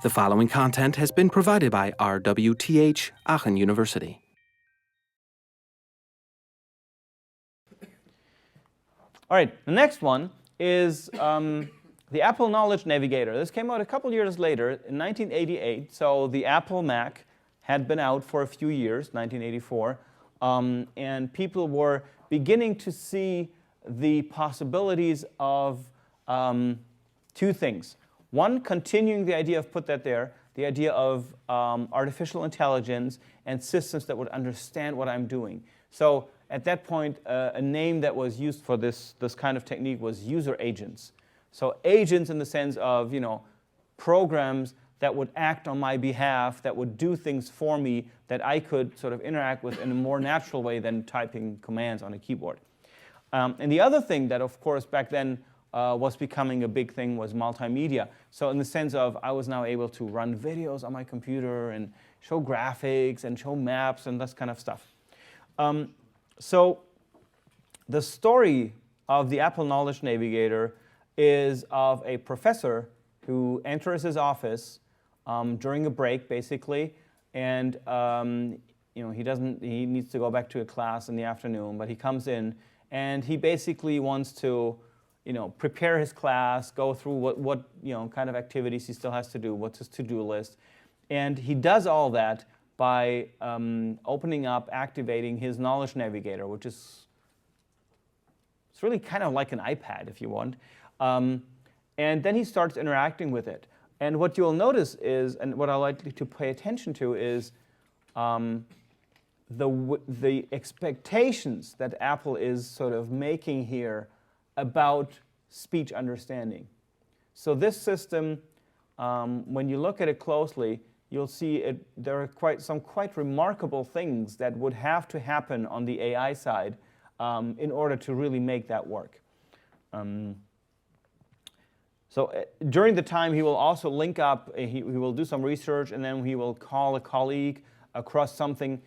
The following content has been provided by RWTH Aachen University. All right, the next one is the Apple Knowledge Navigator. This came out a couple years later, in 1988. So the Apple Mac had been out for a few years, 1984, and people were beginning to see the possibilities of two things. One, continuing the idea of put that there, the idea of artificial intelligence and systems that would understand what I'm doing. So at that point, a name that was used for this kind of technique was user agents. So agents in the sense of, programs that would act on my behalf, that would do things for me that I could sort of interact with in a more natural way than typing commands on a keyboard. And the other thing that, of course, back then was becoming a big thing was multimedia. So in the sense of I was now able to run videos on my computer and show graphics and show maps and this kind of stuff. So the story of the Apple Knowledge Navigator is of a professor who enters his office during a break, basically, and he needs to go back to a class in the afternoon, but he comes in and he basically wants to prepare his class, go through what kind of activities he still has to do, what's his to-do list, and he does all that by opening up, activating his Knowledge Navigator, which is it's really kind of like an iPad, if you want. And then he starts interacting with it. And what you'll notice is, and what I like you to pay attention to is the expectations that Apple is sort of making here about speech understanding. So this system, when you look at it closely, you'll see there are some quite remarkable things that would have to happen on the AI side in order to really make that work. So during the time, he will also link up, he will do some research, and then he will call a colleague across something.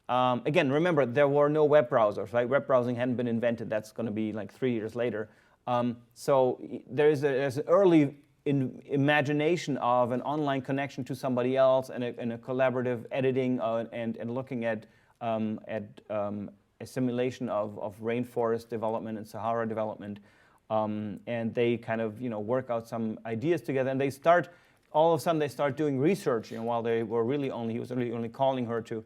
Again, remember, there were no web browsers, right? Web browsing hadn't been invented. That's going to be like 3 years later. So there's an early imagination of an online connection to somebody else and a collaborative editing and looking at a simulation of rainforest development and Sahara development. And they kind of work out some ideas together, and all of a sudden they start doing research. While he was really only calling her to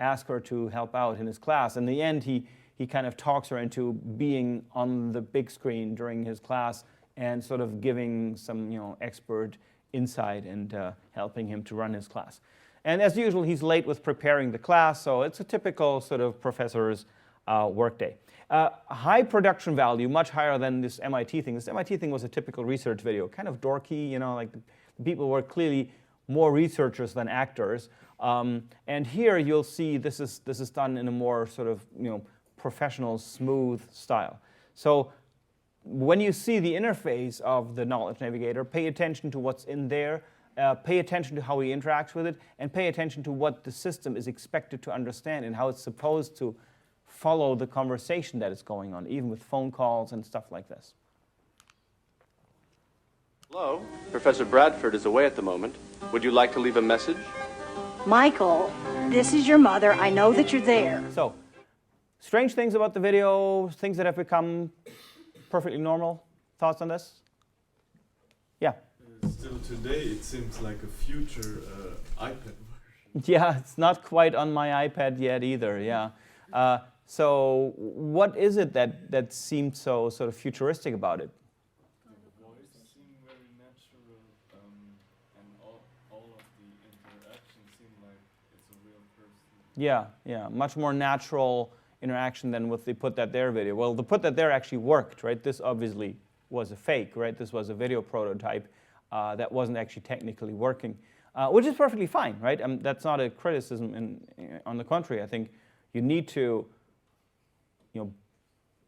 ask her to help out in his class. In the end, he kind of talks her into being on the big screen during his class and sort of giving some expert insight and helping him to run his class. And as usual, he's late with preparing the class, so it's a typical sort of professor's workday. High production value, much higher than this MIT thing. This MIT thing was a typical research video, kind of dorky, like the people were clearly more researchers than actors. And here you'll see this is done in a more sort of professional, smooth style. So when you see the interface of the Knowledge Navigator, pay attention to what's in there, pay attention to how he interacts with it, and pay attention to what the system is expected to understand and how it's supposed to follow the conversation that is going on, even with phone calls and stuff like this. Hello, Professor Bradford is away at the moment. Would you like to leave a message? Michael, this is your mother. I know that you're there. So, strange things about the video, things that have become perfectly normal. Thoughts on this? Yeah. Still today, it seems like a future iPad version. Yeah, it's not quite on my iPad yet either, yeah. So what is it that seemed so sort of futuristic about it? The voice seemed very natural, and all of the interactions seem like it's a real person. Yeah, much more natural interaction than with the Put That There video. Well, the Put That There actually worked, right? This obviously was a fake, right? This was a video prototype that wasn't actually technically working, which is perfectly fine, right? That's not a criticism. On the contrary, I think you need to,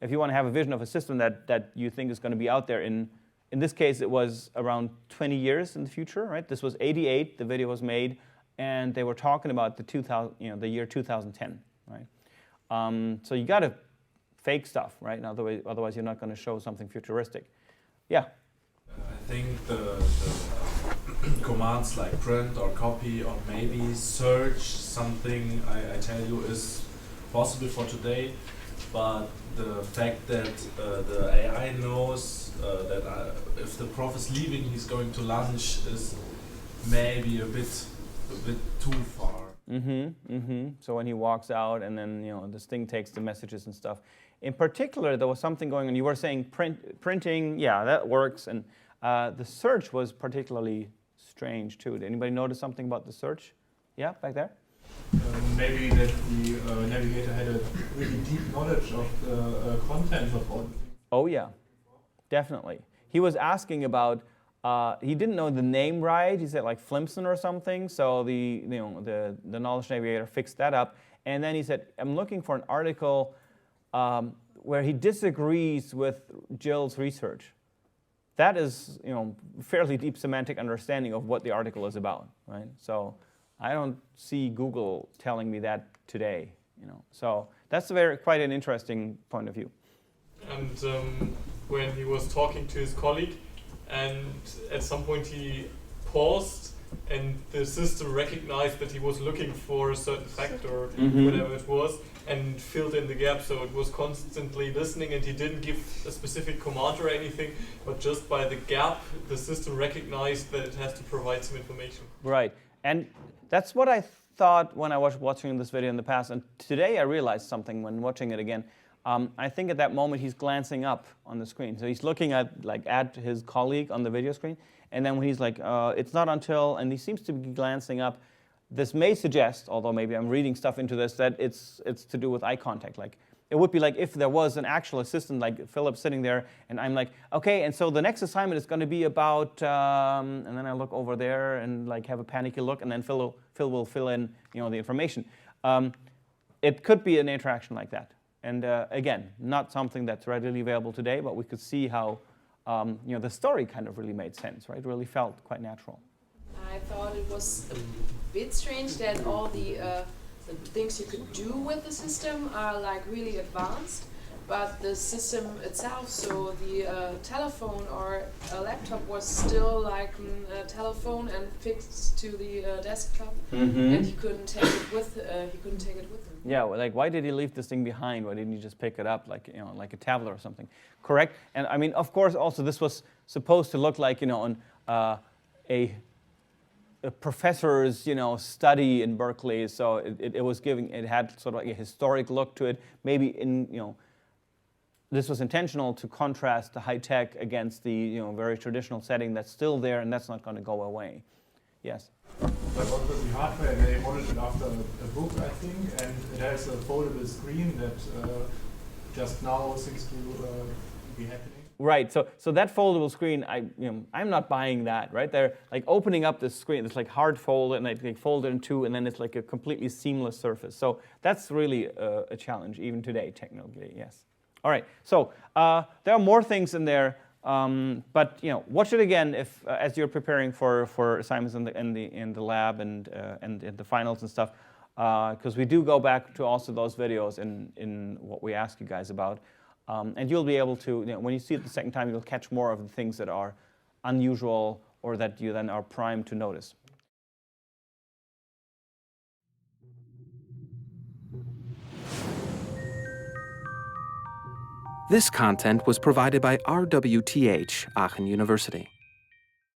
if you want to have a vision of a system that you think is going to be out there in this case, it was around 20 years in the future, right? This was 88, the video was made, and they were talking about the year 2010, right? So you got to fake stuff, right? Otherwise you're not going to show something futuristic. Yeah? I think the commands like print or copy or maybe search something I tell you is possible for today, but the fact that the AI knows that if the prof is leaving, he's going to lunch is maybe a bit too far. So when he walks out, and then this thing takes the messages and stuff. In particular, there was something going on. You were saying printing, yeah, that works, and the search was particularly strange too. Did anybody notice something about the search? Yeah, back there. Maybe that the Navigator had a really deep knowledge of the content of all the things. Oh yeah, definitely. He was asking about. He didn't know the name right. He said like Flimson or something. So the Knowledge Navigator fixed that up, and then he said, "I'm looking for an article where he disagrees with Jill's research." That is, fairly deep semantic understanding of what the article is about, right? So I don't see Google telling me that today, So that's quite an interesting point of view. And when he was talking to his colleague, and at some point he paused, and the system recognized that he was looking for a certain factor, whatever it was, and filled in the gap. So it was constantly listening, and he didn't give a specific command or anything, but just by the gap, the system recognized that it has to provide some information. Right, and that's what I thought when I was watching this video in the past, and today I realized something when watching it again. I think at that moment he's glancing up on the screen. So he's looking at his colleague on the video screen, and then when he's like, it's not until, and he seems to be glancing up, this may suggest, although maybe I'm reading stuff into this, that it's to do with eye contact. Like, it would be like if there was an actual assistant like Philip sitting there, and I'm like, okay, and so the next assignment is going to be about, and then I look over there and like have a panicky look, and then Phil will fill in the information. It could be an interaction like that. And again, not something that's readily available today, but we could see how the story kind of really made sense, right? It really felt quite natural. I thought it was a bit strange that all the things you could do with the system are like really advanced, but the system itself, so the telephone or a laptop was still like a telephone and fixed to the desktop, and he couldn't take it with him. Yeah, like why did he leave this thing behind? Why didn't he just pick it up like like a tablet or something? Correct. And I mean, of course, also this was supposed to look like a professor's study in Berkeley. So it had sort of like a historic look to it. Maybe this was intentional to contrast the high tech against the very traditional setting that's still there, and that's not going to go away. Yes. But also the hardware, they modeled it after a book, I think, and it has a foldable screen that just now seems to be happening. Right. So that foldable screen, I'm not buying that. Right. They're like opening up this screen. It's like hard fold, and they fold it in two, and then it's like a completely seamless surface. So that's really a challenge even today, technically. Yes. All right. So there are more things in there. But watch it again if as you're preparing for assignments in the lab and in the finals and stuff, because we do go back to also those videos in what we ask you guys about, and you'll be able to when you see it the second time, you'll catch more of the things that are unusual or that you then are primed to notice. This content was provided by RWTH Aachen University.